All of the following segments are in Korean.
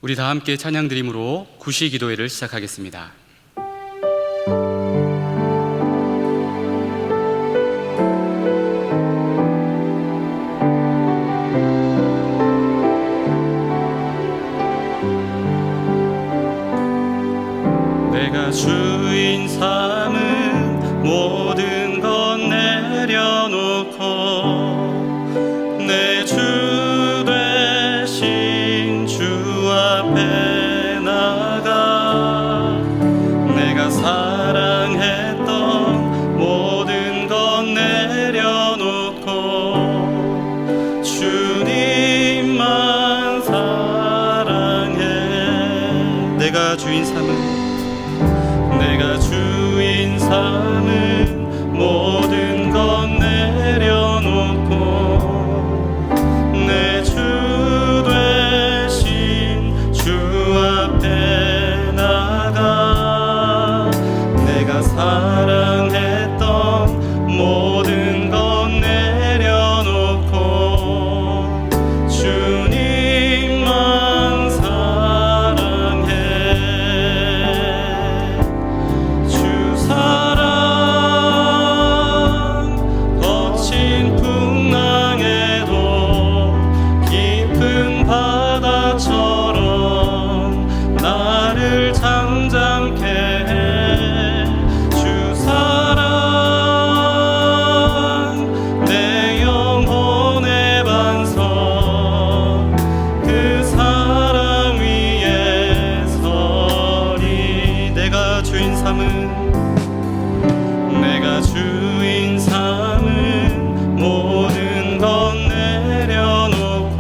우리 다 함께 찬양 드림으로 구시 기도회를 시작하겠습니다. 내가 주인 삼은 모든 것 내려놓고 내 주 되신 주 앞에 나가 내가 사랑했던 모든 것 내려놓고 주님만 사랑해. 내가 주인 삼은 모든 것 내려놓고 내 주 되신 주 앞에 나가 내가 사랑했던 모든 것 내려놓고 주님만 사랑해. 주 사랑 거친 풍랑에도 깊은 바다처럼 나를 잠잠케 해. 주 사랑 내 영혼의 반석 그 사랑 위에 서리. 내가 주인 삼은 모든 것 내려놓고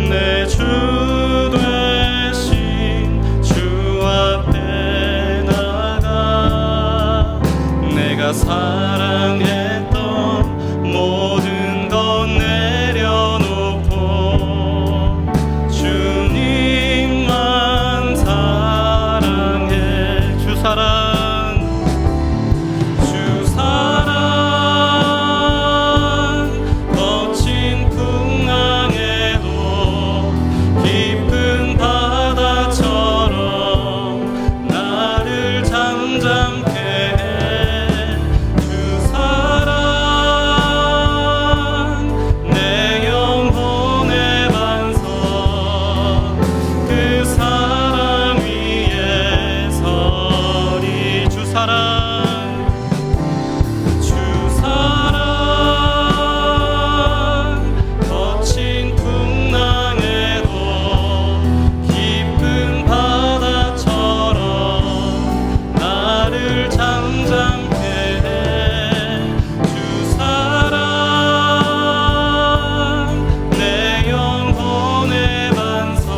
내 주 되신 주 앞에 나가 내가 사랑했던 모든 것 내려놓고 주님만 사랑해. 주 사랑 거친 풍랑에도 깊은 바다처럼 나를 잠잠케 해. 주 사랑 내 영혼의 반석 그 사랑 위에 서리. 주 사랑 거친 풍랑에도 깊은 바다처럼 나를 잠잠케 해. 주 사랑 내 영혼의 반석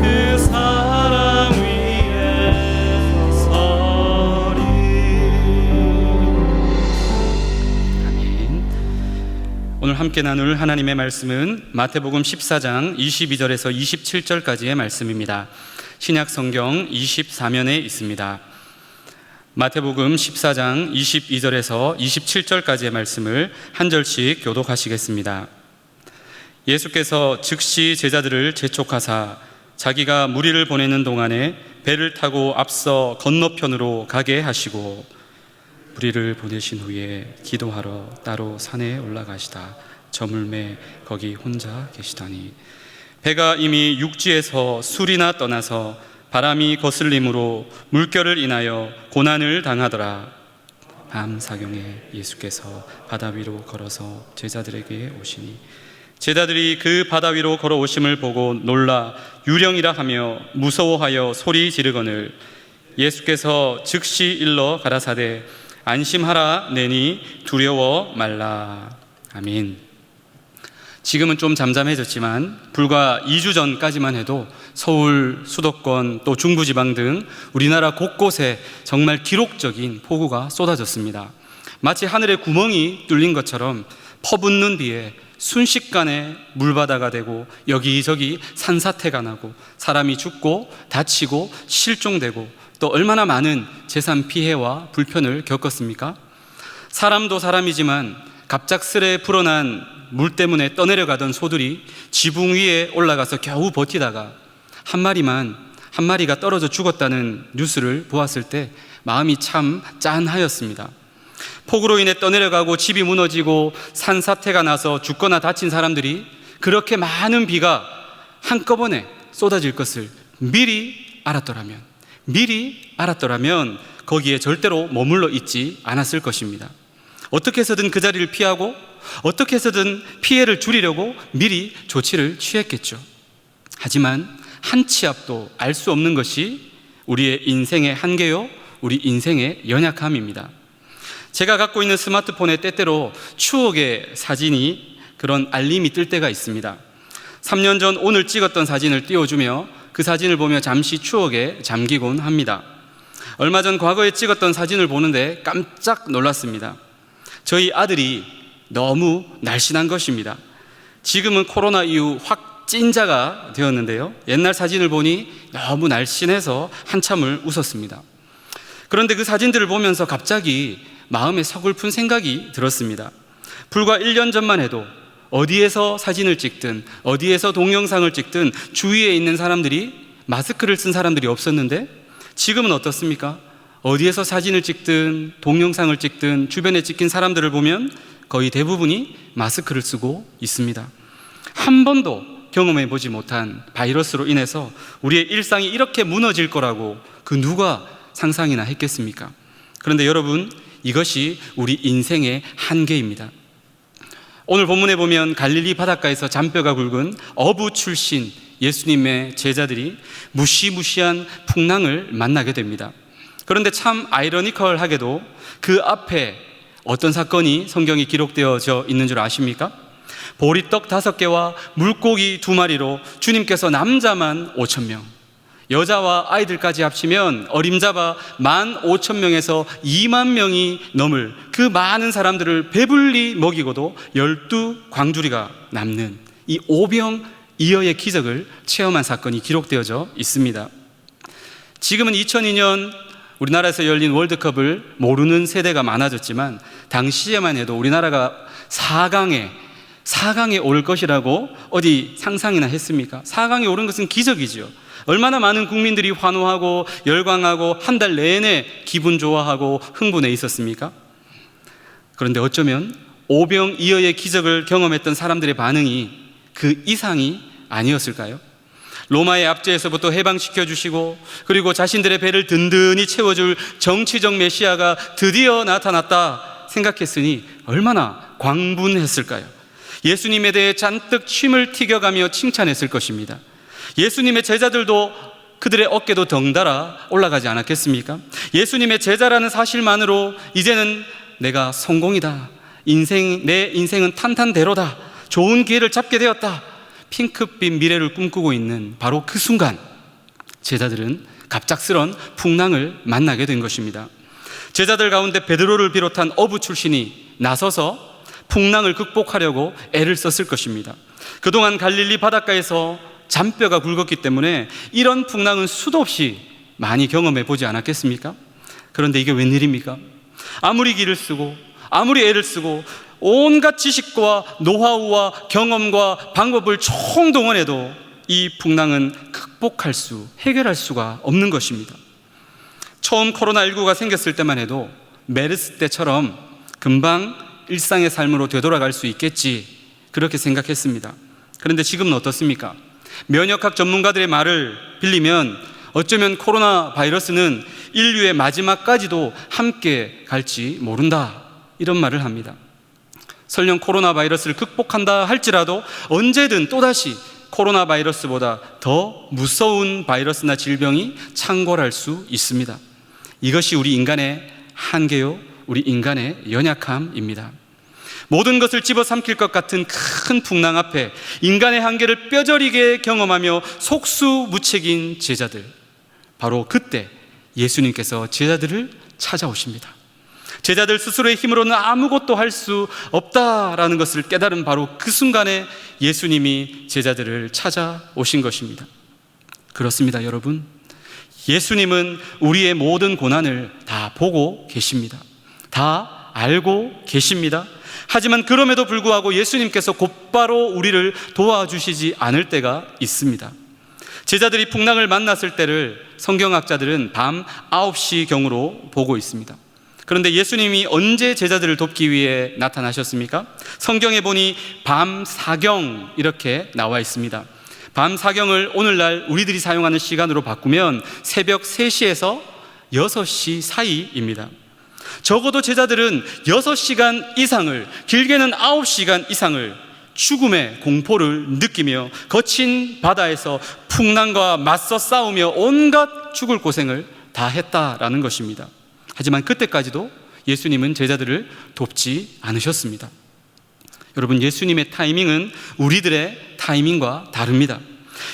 그 사랑 위에 서리. 아멘. 오늘 함께 나눌 하나님의 말씀은 마태복음 14장 22절에서 27절까지의 말씀입니다. 신약성경 24면에 있습니다. 마태복음 14장 22절에서 27절까지의 말씀을 한 절씩 교독하시겠습니다. 예수께서 즉시 제자들을 재촉하사 자기가 무리를 보내는 동안에 배를 타고 앞서 건너편으로 가게 하시고 무리를 보내신 후에 기도하러 따로 산에 올라가시다 저물매 거기 혼자 계시더니 배가 이미 육지에서 술이나 떠나서 바람이 거슬림으로 물결을 인하여 고난을 당하더라. 밤 사경에 예수께서 바다 위로 걸어서 제자들에게 오시니 제자들이 그 바다 위로 걸어오심을 보고 놀라 유령이라 하며 무서워하여 소리 지르거늘 예수께서 즉시 일러 가라사대 안심하라 내니 두려워 말라. 아멘. 지금은 좀 잠잠해졌지만 불과 2주 전까지만 해도 서울, 수도권 또 중부지방 등 우리나라 곳곳에 정말 기록적인 폭우가 쏟아졌습니다. 마치 하늘에 구멍이 뚫린 것처럼 퍼붓는 비에 순식간에 물바다가 되고 여기저기 산사태가 나고 사람이 죽고 다치고 실종되고 또 얼마나 많은 재산 피해와 불편을 겪었습니까? 사람도 사람이지만 갑작스레 불어난 물 때문에 떠내려가던 소들이 지붕 위에 올라가서 겨우 버티다가 한 마리가 떨어져 죽었다는 뉴스를 보았을 때 마음이 참 짠하였습니다. 폭우로 인해 떠내려가고 집이 무너지고 산사태가 나서 죽거나 다친 사람들이 그렇게 많은 비가 한꺼번에 쏟아질 것을 미리 알았더라면 거기에 절대로 머물러 있지 않았을 것입니다. 어떻게 해서든 그 자리를 피하고 어떻게 해서든 피해를 줄이려고 미리 조치를 취했겠죠. 하지만 한 치 앞도 알 수 없는 것이 우리의 인생의 한계요, 우리 인생의 연약함입니다. 제가 갖고 있는 스마트폰에 때때로 추억의 사진이 그런 알림이 뜰 때가 있습니다. 3년 전 오늘 찍었던 사진을 띄워주며 그 사진을 보며 잠시 추억에 잠기곤 합니다. 얼마 전 과거에 찍었던 사진을 보는데 깜짝 놀랐습니다. 저희 아들이 너무 날씬한 것입니다. 지금은 코로나 이후 확진자가 되었는데요, 옛날 사진을 보니 너무 날씬해서 한참을 웃었습니다. 그런데 그 사진들을 보면서 갑자기 마음에 서글픈 생각이 들었습니다. 불과 1년 전만 해도 어디에서 사진을 찍든 어디에서 동영상을 찍든 주위에 있는 사람들이 마스크를 쓴 사람들이 없었는데 지금은 어떻습니까? 어디에서 사진을 찍든 동영상을 찍든 주변에 찍힌 사람들을 보면 거의 대부분이 마스크를 쓰고 있습니다. 한 번도 경험해 보지 못한 바이러스로 인해서 우리의 일상이 이렇게 무너질 거라고 그 누가 상상이나 했겠습니까? 그런데 여러분, 이것이 우리 인생의 한계입니다. 오늘 본문에 보면 갈릴리 바닷가에서 잔뼈가 굵은 어부 출신 예수님의 제자들이 무시무시한 풍랑을 만나게 됩니다. 그런데 참 아이러니컬하게도 그 앞에 어떤 사건이 성경에 기록되어져 있는 줄 아십니까? 보리떡 5개와 물고기 2마리로 주님께서 남자만 5,000명, 여자와 아이들까지 합치면 어림잡아 15,000명에서 20,000명이 넘을 그 많은 사람들을 배불리 먹이고도 12광주리가 남는 이 오병이어의 기적을 체험한 사건이 기록되어져 있습니다. 지금은 2002년 우리나라에서 열린 월드컵을 모르는 세대가 많아졌지만 당시에만 해도 우리나라가 4강에 오를 것이라고 어디 상상이나 했습니까? 4강에 오른 것은 기적이지요. 얼마나 많은 국민들이 환호하고 열광하고 한 달 내내 기분 좋아하고 흥분해 있었습니까? 그런데 어쩌면 오병이어의 기적을 경험했던 사람들의 반응이 그 이상이 아니었을까요? 로마의 압제에서부터 해방시켜 주시고 그리고 자신들의 배를 든든히 채워줄 정치적 메시아가 드디어 나타났다 생각했으니 얼마나 광분했을까요? 예수님에 대해 잔뜩 침을 튀겨가며 칭찬했을 것입니다. 예수님의 제자들도 그들의 어깨도 덩달아 올라가지 않았겠습니까? 예수님의 제자라는 사실만으로 이제는 내가 성공이다, 내 인생은 탄탄대로다, 좋은 기회를 잡게 되었다, 핑크빛 미래를 꿈꾸고 있는 바로 그 순간 제자들은 갑작스런 풍랑을 만나게 된 것입니다. 제자들 가운데 베드로를 비롯한 어부 출신이 나서서 풍랑을 극복하려고 애를 썼을 것입니다. 그동안 갈릴리 바닷가에서 잔뼈가 굵었기 때문에 이런 풍랑은 수도 없이 많이 경험해 보지 않았겠습니까? 그런데 이게 웬일입니까? 아무리 기를 쓰고 아무리 애를 쓰고 온갖 지식과 노하우와 경험과 방법을 총동원해도 이 풍랑은 해결할 수가 없는 것입니다. 처음 코로나19가 생겼을 때만 해도 메르스 때처럼 금방 일상의 삶으로 되돌아갈 수 있겠지, 그렇게 생각했습니다. 그런데 지금은 어떻습니까? 면역학 전문가들의 말을 빌리면 어쩌면 코로나 바이러스는 인류의 마지막까지도 함께 갈지 모른다, 이런 말을 합니다. 설령 코로나 바이러스를 극복한다 할지라도 언제든 또다시 코로나 바이러스보다 더 무서운 바이러스나 질병이 창궐할 수 있습니다. 이것이 우리 인간의 한계요, 우리 인간의 연약함입니다. 모든 것을 집어삼킬 것 같은 큰 풍랑 앞에 인간의 한계를 뼈저리게 경험하며 속수무책인 제자들, 바로 그때 예수님께서 제자들을 찾아오십니다. 제자들 스스로의 힘으로는 아무것도 할 수 없다라는 것을 깨달은 바로 그 순간에 예수님이 제자들을 찾아오신 것입니다. 그렇습니다, 여러분. 예수님은 우리의 모든 고난을 다 보고 계십니다. 다 알고 계십니다. 하지만 그럼에도 불구하고 예수님께서 곧바로 우리를 도와주시지 않을 때가 있습니다. 제자들이 풍랑을 만났을 때를 성경학자들은 밤 9시 경으로 보고 있습니다. 그런데 예수님이 언제 제자들을 돕기 위해 나타나셨습니까? 성경에 보니 밤 사경 이렇게 나와 있습니다. 밤 사경을 오늘날 우리들이 사용하는 시간으로 바꾸면 새벽 3시에서 6시 사이입니다. 적어도 제자들은 6시간 이상을, 길게는 9시간 이상을 죽음의 공포를 느끼며 거친 바다에서 풍랑과 맞서 싸우며 온갖 죽을 고생을 다 했다라는 것입니다. 하지만 그때까지도 예수님은 제자들을 돕지 않으셨습니다. 여러분, 예수님의 타이밍은 우리들의 타이밍과 다릅니다.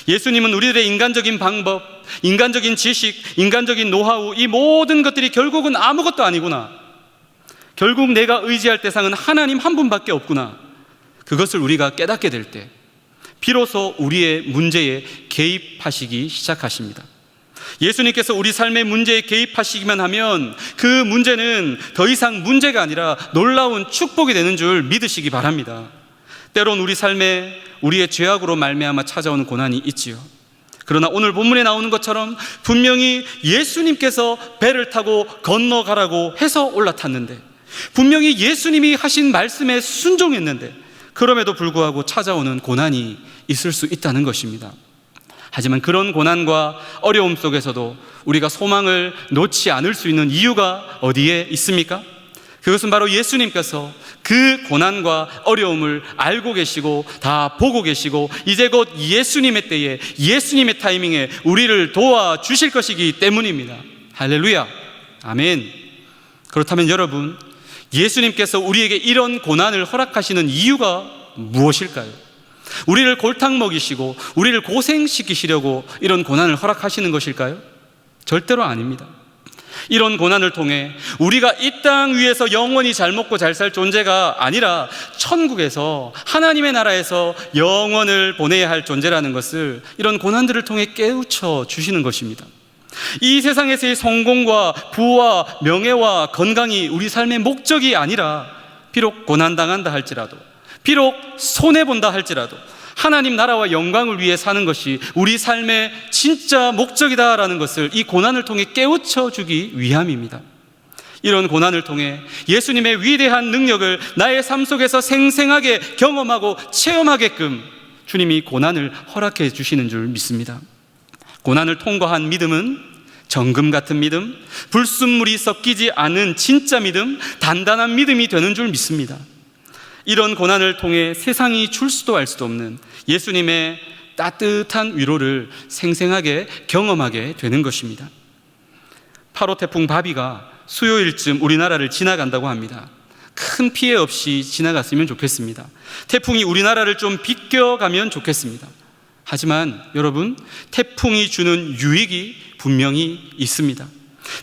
예수님은 우리들의 인간적인 방법, 인간적인 지식, 인간적인 노하우, 이 모든 것들이 결국은 아무것도 아니구나, 결국 내가 의지할 대상은 하나님 한 분밖에 없구나, 그것을 우리가 깨닫게 될 때 비로소 우리의 문제에 개입하시기 시작하십니다. 예수님께서 우리 삶의 문제에 개입하시기만 하면 그 문제는 더 이상 문제가 아니라 놀라운 축복이 되는 줄 믿으시기 바랍니다. 때론 우리 삶에 우리의 죄악으로 말미암아 찾아오는 고난이 있지요. 그러나 오늘 본문에 나오는 것처럼 분명히 예수님께서 배를 타고 건너가라고 해서 올라탔는데, 분명히 예수님이 하신 말씀에 순종했는데, 그럼에도 불구하고 찾아오는 고난이 있을 수 있다는 것입니다. 하지만 그런 고난과 어려움 속에서도 우리가 소망을 놓지 않을 수 있는 이유가 어디에 있습니까? 그것은 바로 예수님께서 그 고난과 어려움을 알고 계시고 다 보고 계시고 이제 곧 예수님의 때에, 예수님의 타이밍에 우리를 도와주실 것이기 때문입니다. 할렐루야, 아멘. 그렇다면 여러분, 예수님께서 우리에게 이런 고난을 허락하시는 이유가 무엇일까요? 우리를 골탕 먹이시고 우리를 고생시키시려고 이런 고난을 허락하시는 것일까요? 절대로 아닙니다. 이런 고난을 통해 우리가 이 땅 위에서 영원히 잘 먹고 잘 살 존재가 아니라 천국에서, 하나님의 나라에서 영원을 보내야 할 존재라는 것을 이런 고난들을 통해 깨우쳐 주시는 것입니다. 이 세상에서의 성공과 부와 명예와 건강이 우리 삶의 목적이 아니라, 비록 고난당한다 할지라도, 비록 손해본다 할지라도 하나님 나라와 영광을 위해 사는 것이 우리 삶의 진짜 목적이다라는 것을 이 고난을 통해 깨우쳐 주기 위함입니다. 이런 고난을 통해 예수님의 위대한 능력을 나의 삶 속에서 생생하게 경험하고 체험하게끔 주님이 고난을 허락해 주시는 줄 믿습니다. 고난을 통과한 믿음은 정금 같은 믿음, 불순물이 섞이지 않은 진짜 믿음, 단단한 믿음이 되는 줄 믿습니다. 이런 고난을 통해 세상이 줄 수도 알 수도 없는 예수님의 따뜻한 위로를 생생하게 경험하게 되는 것입니다. 8호 태풍 바비가 수요일쯤 우리나라를 지나간다고 합니다. 큰 피해 없이 지나갔으면 좋겠습니다. 태풍이 우리나라를 좀 비껴가면 좋겠습니다. 하지만 여러분, 태풍이 주는 유익이 분명히 있습니다.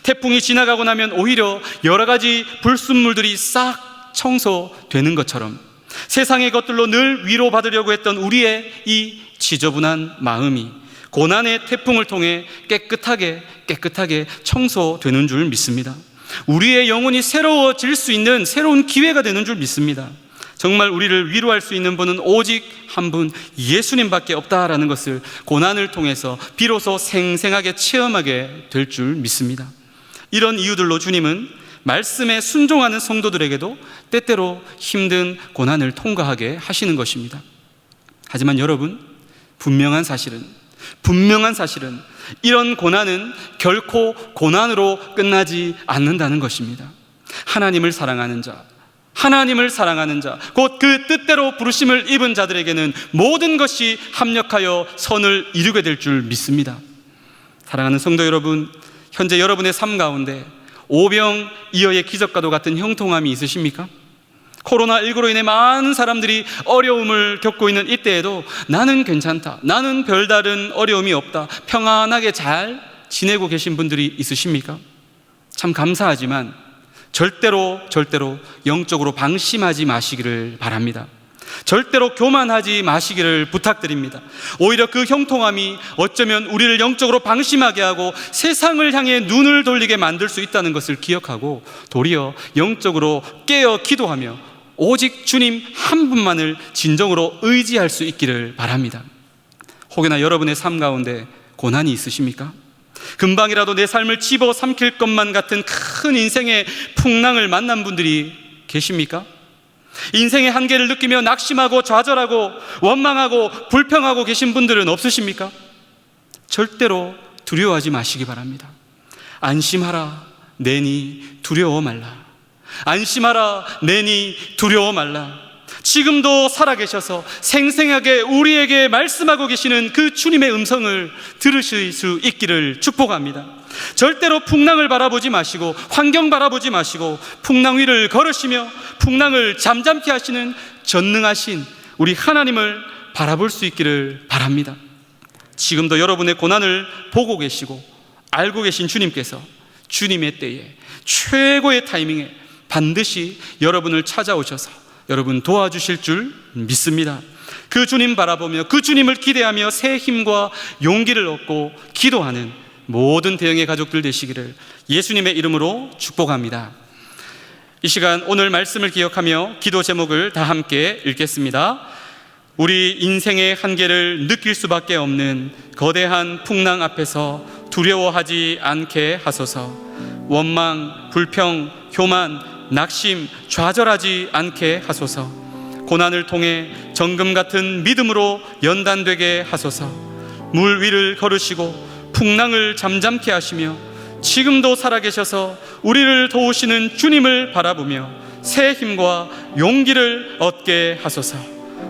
태풍이 지나가고 나면 오히려 여러 가지 불순물들이 싹 청소되는 것처럼 세상의 것들로 늘 위로받으려고 했던 우리의 이 지저분한 마음이 고난의 태풍을 통해 깨끗하게 청소되는 줄 믿습니다. 우리의 영혼이 새로워질 수 있는 새로운 기회가 되는 줄 믿습니다. 정말 우리를 위로할 수 있는 분은 오직 한 분, 예수님밖에 없다라는 것을 고난을 통해서 비로소 생생하게 체험하게 될 줄 믿습니다. 이런 이유들로 주님은 말씀에 순종하는 성도들에게도 때때로 힘든 고난을 통과하게 하시는 것입니다. 하지만 여러분, 분명한 사실은 이런 고난은 결코 고난으로 끝나지 않는다는 것입니다. 하나님을 사랑하는 자, 곧 그 뜻대로 부르심을 입은 자들에게는 모든 것이 합력하여 선을 이루게 될 줄 믿습니다. 사랑하는 성도 여러분, 현재 여러분의 삶 가운데 오병이어의 기적과도 같은 형통함이 있으십니까? 코로나19로 인해 많은 사람들이 어려움을 겪고 있는 이때에도 나는 괜찮다, 나는 별다른 어려움이 없다, 평안하게 잘 지내고 계신 분들이 있으십니까? 참 감사하지만 절대로 영적으로 방심하지 마시기를 바랍니다. 절대로 교만하지 마시기를 부탁드립니다. 오히려 그 형통함이 어쩌면 우리를 영적으로 방심하게 하고 세상을 향해 눈을 돌리게 만들 수 있다는 것을 기억하고 도리어 영적으로 깨어 기도하며 오직 주님 한 분만을 진정으로 의지할 수 있기를 바랍니다. 혹여나 여러분의 삶 가운데 고난이 있으십니까? 금방이라도 내 삶을 집어삼킬 것만 같은 큰 인생의 풍랑을 만난 분들이 계십니까? 인생의 한계를 느끼며 낙심하고 좌절하고 원망하고 불평하고 계신 분들은 없으십니까? 절대로 두려워하지 마시기 바랍니다. 안심하라, 내니 두려워 말라. 안심하라, 내니 두려워 말라. 지금도 살아계셔서 생생하게 우리에게 말씀하고 계시는 그 주님의 음성을 들으실 수 있기를 축복합니다. 절대로 풍랑을 바라보지 마시고 환경 바라보지 마시고 풍랑 위를 걸으시며 풍랑을 잠잠케 하시는 전능하신 우리 하나님을 바라볼 수 있기를 바랍니다. 지금도 여러분의 고난을 보고 계시고 알고 계신 주님께서 주님의 때에 최고의 타이밍에 반드시 여러분을 찾아오셔서 여러분 도와주실 줄 믿습니다. 그 주님 바라보며 그 주님을 기대하며 새 힘과 용기를 얻고 기도하는 모든 대형의 가족들 되시기를 예수님의 이름으로 축복합니다. 이 시간 오늘 말씀을 기억하며 기도 제목을 다 함께 읽겠습니다. 우리 인생의 한계를 느낄 수밖에 없는 거대한 풍랑 앞에서 두려워하지 않게 하소서. 원망, 불평, 교만, 낙심, 좌절하지 않게 하소서. 고난을 통해 정금 같은 믿음으로 연단되게 하소서. 물 위를 걸으시고 풍랑을 잠잠케 하시며 지금도 살아계셔서 우리를 도우시는 주님을 바라보며 새 힘과 용기를 얻게 하소서.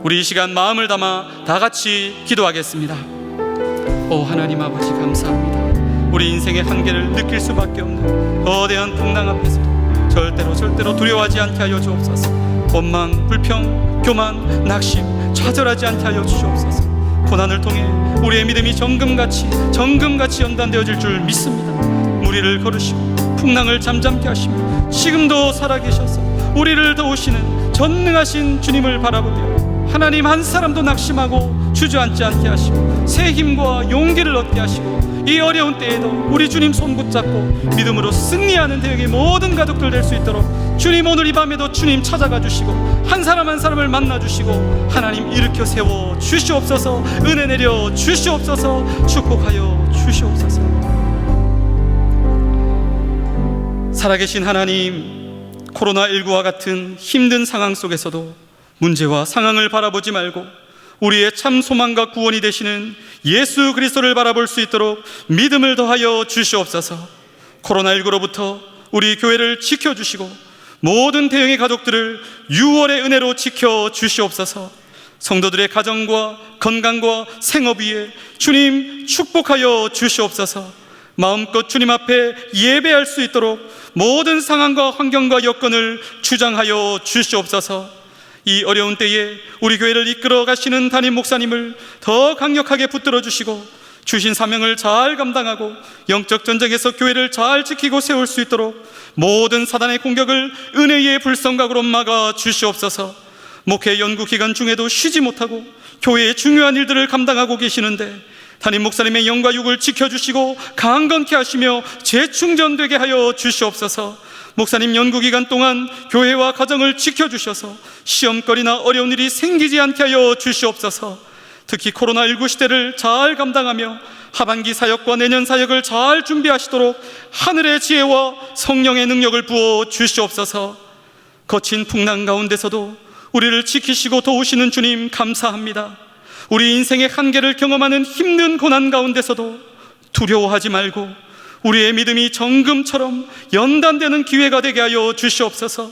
우리 이 시간 마음을 담아 다 같이 기도하겠습니다. 오 하나님 아버지, 감사합니다. 우리 인생의 한계를 느낄 수밖에 없는 거대한 풍랑 앞에서 절대로 두려워하지 않게 하여 주옵소서. 원망, 불평, 교만, 낙심, 좌절하지 않게 하여 주시옵소서. 고난을 통해 우리의 믿음이 정금같이 연단되어질 줄 믿습니다. 무리를 걸으시고 풍랑을 잠잠케 하시며 지금도 살아계셔서 우리를 도우시는 전능하신 주님을 바라보며 하나님, 한 사람도 낙심하고 주저앉지 않게 하시고 새 힘과 용기를 얻게 하시고 이 어려운 때에도 우리 주님 손 붙잡고 믿음으로 승리하는 대형의 모든 가족들 될 수 있도록 주님, 오늘 이 밤에도 주님 찾아가 주시고 한 사람 한 사람을 만나 주시고 하나님 일으켜 세워 주시옵소서. 은혜 내려 주시옵소서. 축복하여 주시옵소서. 살아계신 하나님, 코로나19와 같은 힘든 상황 속에서도 문제와 상황을 바라보지 말고 우리의 참 소망과 구원이 되시는 예수 그리스도를 바라볼 수 있도록 믿음을 더하여 주시옵소서. 코로나19로부터 우리 교회를 지켜주시고 모든 대형의 가족들을 6월의 은혜로 지켜주시옵소서. 성도들의 가정과 건강과 생업 위에 주님 축복하여 주시옵소서. 마음껏 주님 앞에 예배할 수 있도록 모든 상황과 환경과 여건을 주장하여 주시옵소서. 이 어려운 때에 우리 교회를 이끌어 가시는 담임 목사님을 더 강력하게 붙들어 주시고 주신 사명을 잘 감당하고 영적 전쟁에서 교회를 잘 지키고 세울 수 있도록 모든 사단의 공격을 은혜의 불성각으로 막아 주시옵소서. 목회 연구 기간 중에도 쉬지 못하고 교회의 중요한 일들을 감당하고 계시는데 담임 목사님의 영과 육을 지켜주시고 강건케 하시며 재충전되게 하여 주시옵소서. 목사님 연구기간 동안 교회와 가정을 지켜주셔서 시험거리나 어려운 일이 생기지 않게 하여 주시옵소서. 특히 코로나19 시대를 잘 감당하며 하반기 사역과 내년 사역을 잘 준비하시도록 하늘의 지혜와 성령의 능력을 부어 주시옵소서. 거친 풍랑 가운데서도 우리를 지키시고 도우시는 주님 감사합니다. 우리 인생의 한계를 경험하는 힘든 고난 가운데서도 두려워하지 말고 우리의 믿음이 정금처럼 연단되는 기회가 되게 하여 주시옵소서.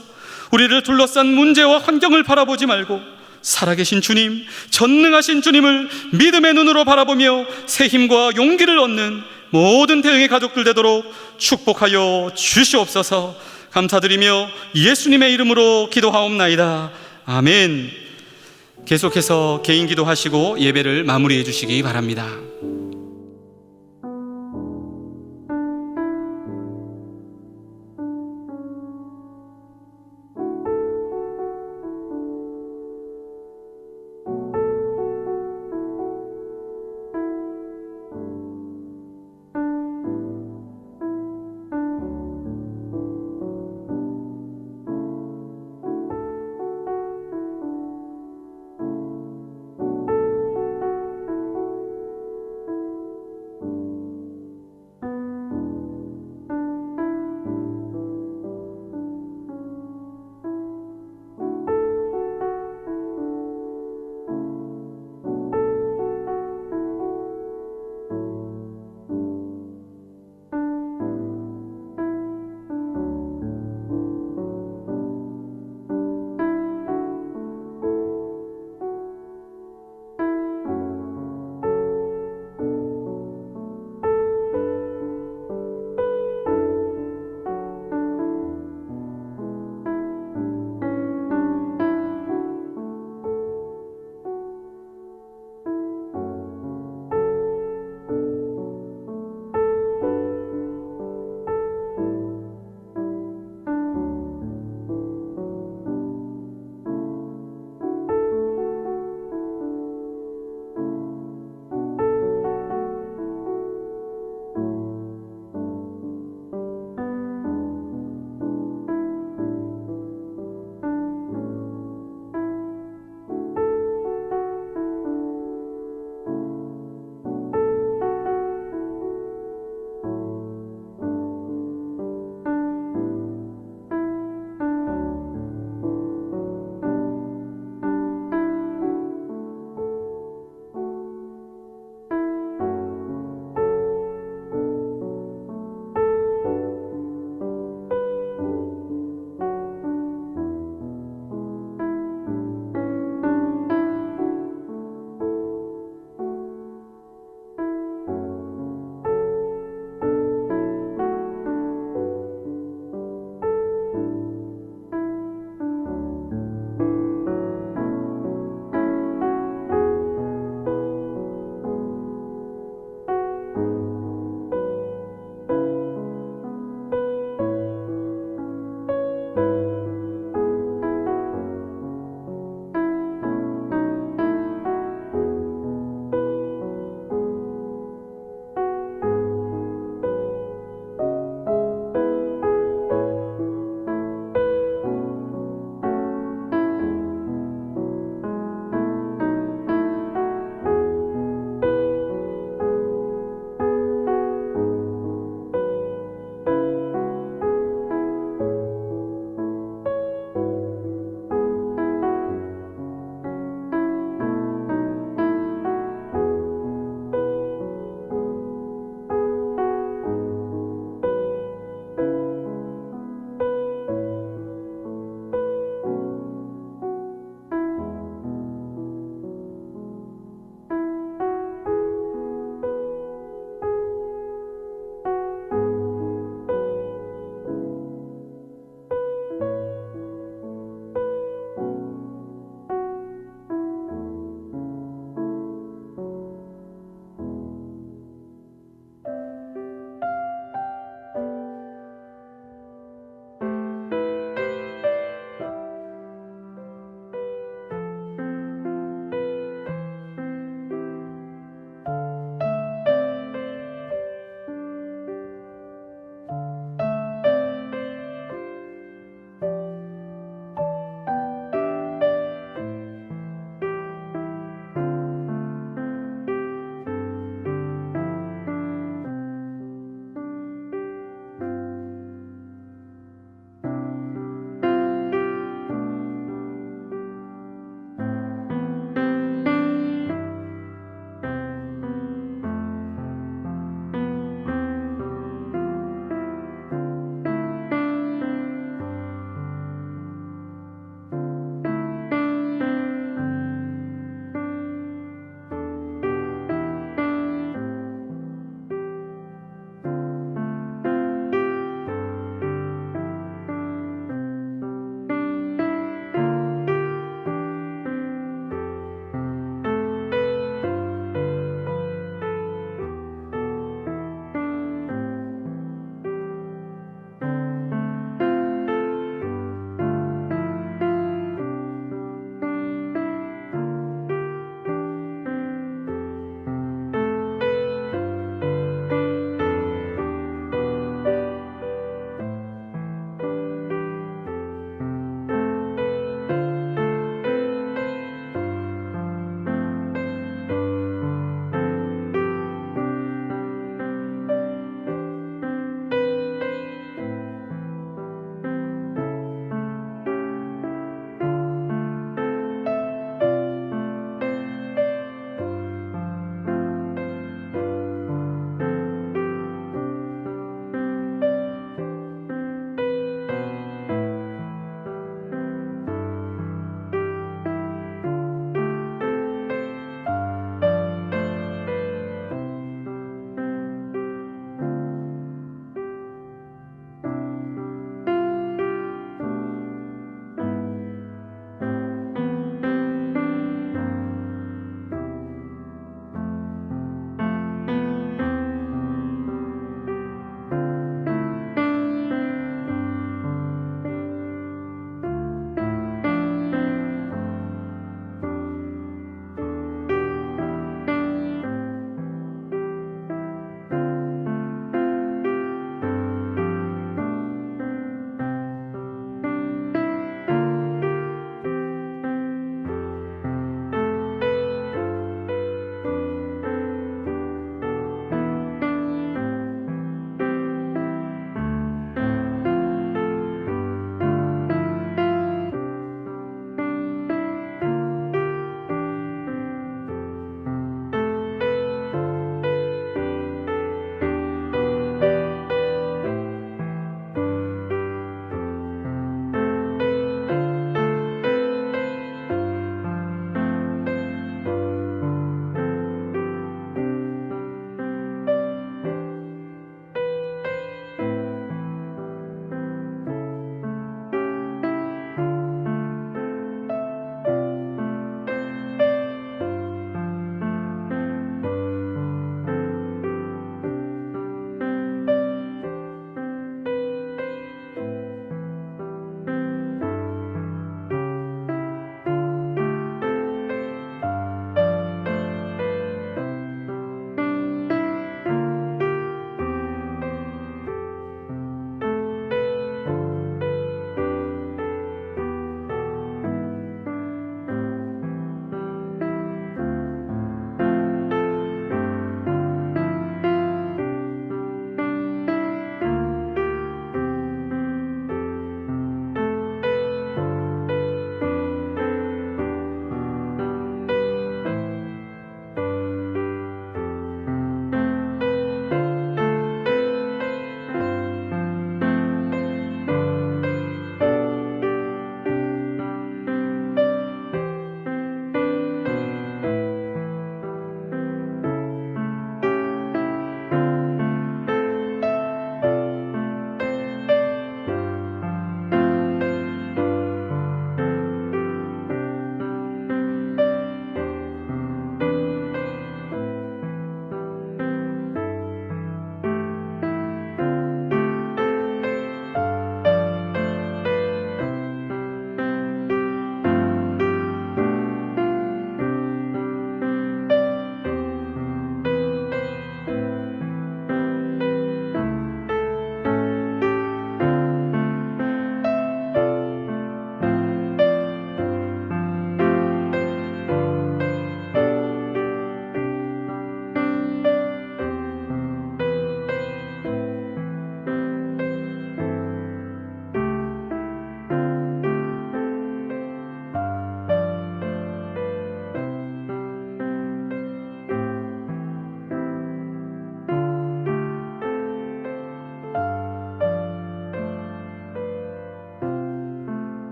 우리를 둘러싼 문제와 환경을 바라보지 말고 살아계신 주님, 전능하신 주님을 믿음의 눈으로 바라보며 새 힘과 용기를 얻는 모든 대형의 가족들 되도록 축복하여 주시옵소서. 감사드리며 예수님의 이름으로 기도하옵나이다. 아멘. 계속해서 개인 기도하시고 예배를 마무리해 주시기 바랍니다.